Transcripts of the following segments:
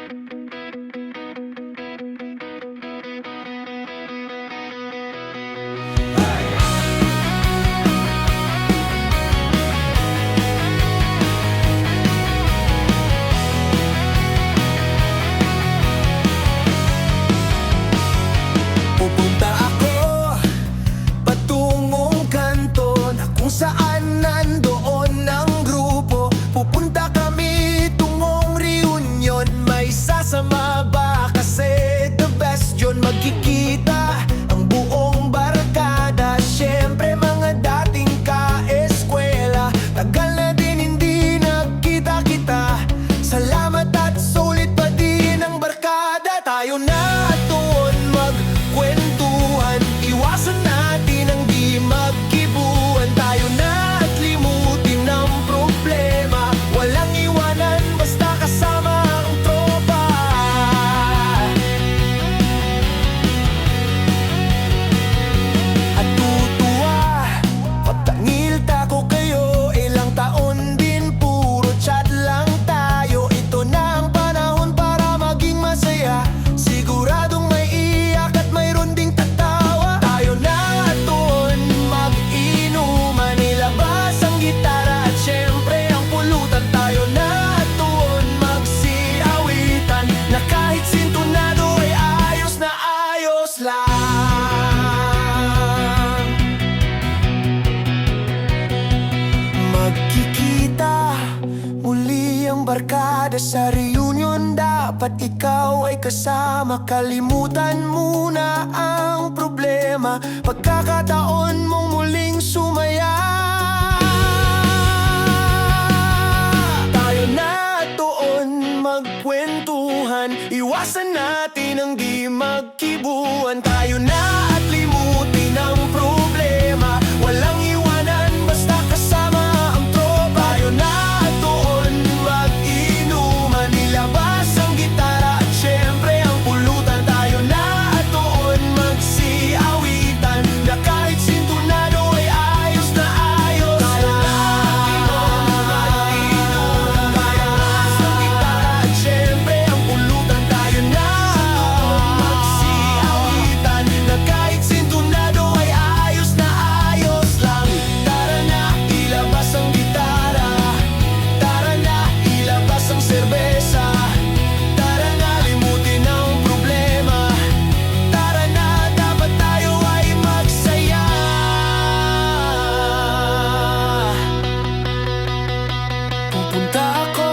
Pupunta ako patungong kanto na kung saan nandoon ang grupo. Pupunta kami tungong reunion. May sasama ba? Kasi the best yun. Magkikita ang buong barkada. Siyempre mga dating ka-eskwela. Tagal na din hindi nagkita-kita. Salamat at sulit pa din ang barkada. Tayo na doon magkwentuhan. Iwasan natin ang di magkibuan. Tayo na at limutin ang problema. Walang iwanan basta kasama ang tropa. At tutuwa, patangil tako kayo. Ilang taon din puro chat lang tayo. Ito na ang panahon para maging masaya. Siguradong may iyak at mayroon ding tatawa. Tayo na doon mag-inuman. Ilabas ang gitara at syempre ang pulutan. Tayo na doon magsiawitan. Na kahit sintonado ay ayos na ayos lang. Magkikita muli ang barkada sa reunion. Dapat ikaw ay kasama. Kalimutan muna ang problema. Pagkakataon mong muling sumaya. Tayo na doon magkwentuhan. Iwasan natin ang di magkibuan. Tayo na at limutin ang problema. Walang iwanan basta kasama ang tropa. Tayo na doon mag-inuman. Ilabas ang gitara at syempre ang pulutan. Tayo na doon magsiawitan. Na kahit sintonado ay ayos na ayos. Tayo na mag-inuman. Ilabas ang gitara at syempre ang pulutan. Tayo na doon magsiawitan. Na kahit sintonado ay ayos na ayos lang. Tara na, ilabas ang gitara. Tara na, ilabas ang serbesa. Tara na, limutin ang problema. Tara na, dapat tayo ay magsaya. Pupunta ako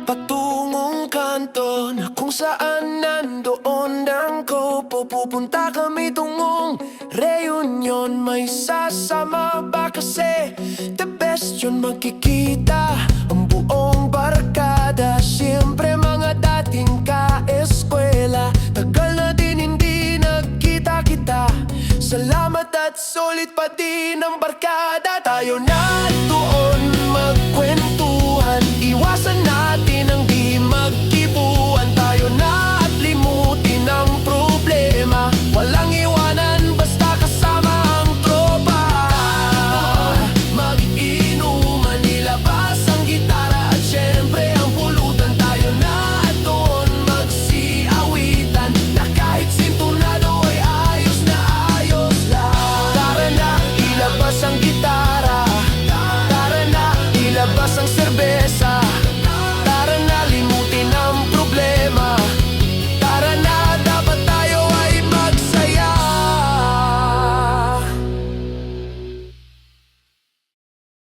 patungong kanto na kung saan nandoon ang grupo. Pupunta kami tungong reunion. May sasama ba? Kasi the best yun. Magkikita ang buong barkada. Siyempre mga dating ka-eskwela. Tagal na din hindi nagkita-kita. Salamat at sulit pa din ang barkada. Tayo na